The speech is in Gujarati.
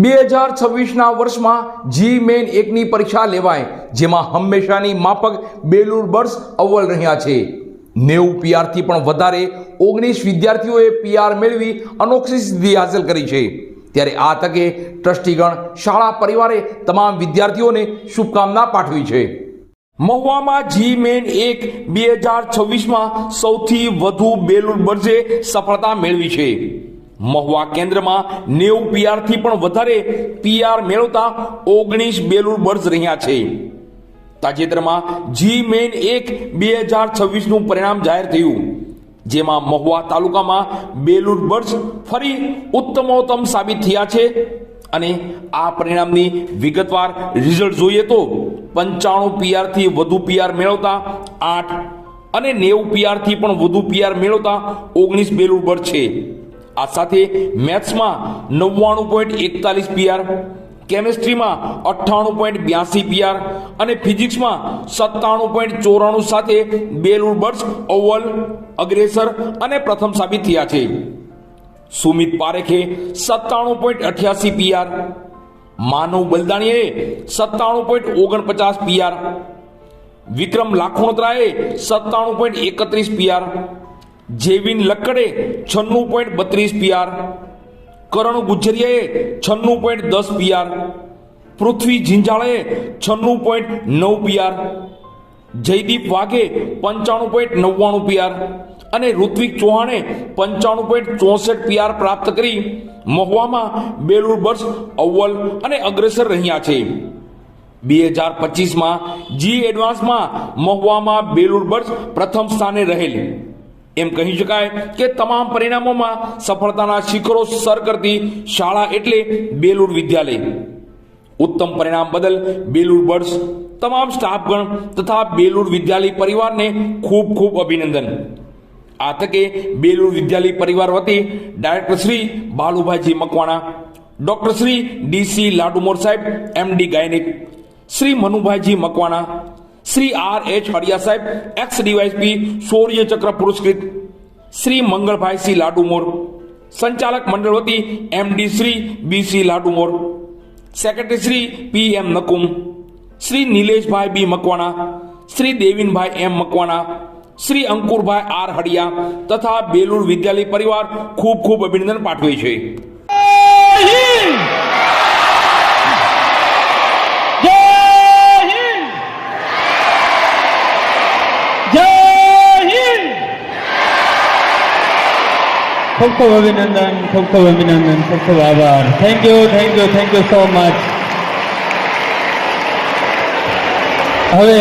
2026ના વર્ષમાં જી મેન 1ની પરીક્ષા લેવાય, જેમાં હંમેશાની માફક બેલુર બર્ડ્સ અવ્વલ રહ્યા છે। 90 પીઆરથી પણ વધારે 19 વિદ્યાર્થીઓએ પીઆર મેળવી અનોખી સિદ્ધિ હાંસલ કરી છે। ત્યારે આ તકે ટ્રસ્ટીગણ, શાળા પરિવારે તમામ વિદ્યાર્થીઓને શુભકામના પાઠવી છે। મહુવામાં જી મેન 1 2026માં સૌથી વધુ બેલુર બર્ડ્સે સફળતા મેળવી છે। મહુવા કેન્દ્રમાં 90 પીઆરથી પણ વધારે પીઆર મેળવતા 19 બેલુર બર્ડ્સ રહ્યા છે। તાજેતરમાં જી મેન 1 2026નું પરિણામ જાહેર થયું, જેમાં મહુવા તાલુકામાં બેલુર બર્ડ્સ ફરી ઉત્તમોત્તમ સાબિત થયા છે। અને આ પરિણામની વિગતવાર રિઝલ્ટ જોઈએ તો 95 પીઆરથી વધુ પીઆર મેળવતા 8 અને 90 પીઆરથી પણ વધુ પીઆર મેળવતા 19 બેલુર બર્ડ છે। આ સાથે મેથ્સમાં 99.41 પીઆર, કેમેસ્ટ્રીમાં 98.82 પીઆર અને ફિઝિક્સમાં 97.94 સાથે બેલુર બર્ડ્સ અવ્વલ, અગ્રેસર અને પ્રથમ સાબિત થયા છે। સુમિત પારેખે 97.88 પીઆર, માનવ બલદાણીએ 97.49 પીઆર, વિક્રમ લાખોણત્રાએ 97.31 પીઆર, જેવિન લક્કડે 96.32 પીઆર, કરણ ગુજરિયાએ 96.10 પીઆર, પૃથ્વી ઝીંઝાળાએ 96.9 પીઆર, જયદીપ વાઘે 95.99 પીઆર અને ઋત્વિક ચૌહાણે 95.64 પીઆર પ્રાપ્ત કરી મહુવામાં બેલુર બર્ડ્સ અવ્વલ અને અગ્રેસર રહ્યા છે। 2025માં જી એડવાન્સમાં મહુવામાં બેલુર બર્ડ્સ પ્રથમ સ્થાને રહેલ। એમ કહી શકાય કે તમામ પરિણામોમાં સફળતાના શિખરો સર કરતી શાળા એટલે બેલુર વિદ્યાલય। ઉત્તમ પરિણામ બદલ બેલુર બર્ડ્સ, તમામ સ્ટાફગણ તથા બેલુર વિદ્યાલય પરિવારને ખૂબ ખૂબ અભિનંદન। આ તકે બેલુર વિદ્યાલય પરિવાર વતી director Shri Balubhaiji Makwana, doctor Shri DC Ladumor સાહેબ MD gynaec, Shri Manubhaiji Makwana, Shri RH. Hadiya સાહેબ એક્સ ડીવાયસપી શૌર્ય ચક્ર પુરસ્કૃત, શ્રી મંગળભાઈ સી લાડુમોર, સંચાલક મંડળ વતી MD Shri BC Ladumor, secretary Shri PM. Nakum, Shri Nileshbhai B Makwana, Shri Devinbhai M Makwana, Shri Ankurbhai R Hadiya તથા બેલુર વિદ્યાલય પરિવાર ખૂબ ખૂબ અભિનંદન પાઠવે છે। ખૂબ ખૂબ અભિનંદન, ખૂબ ખૂબ અભિનંદન, ખૂબ ખૂબ આભાર। Thank you so much. હવે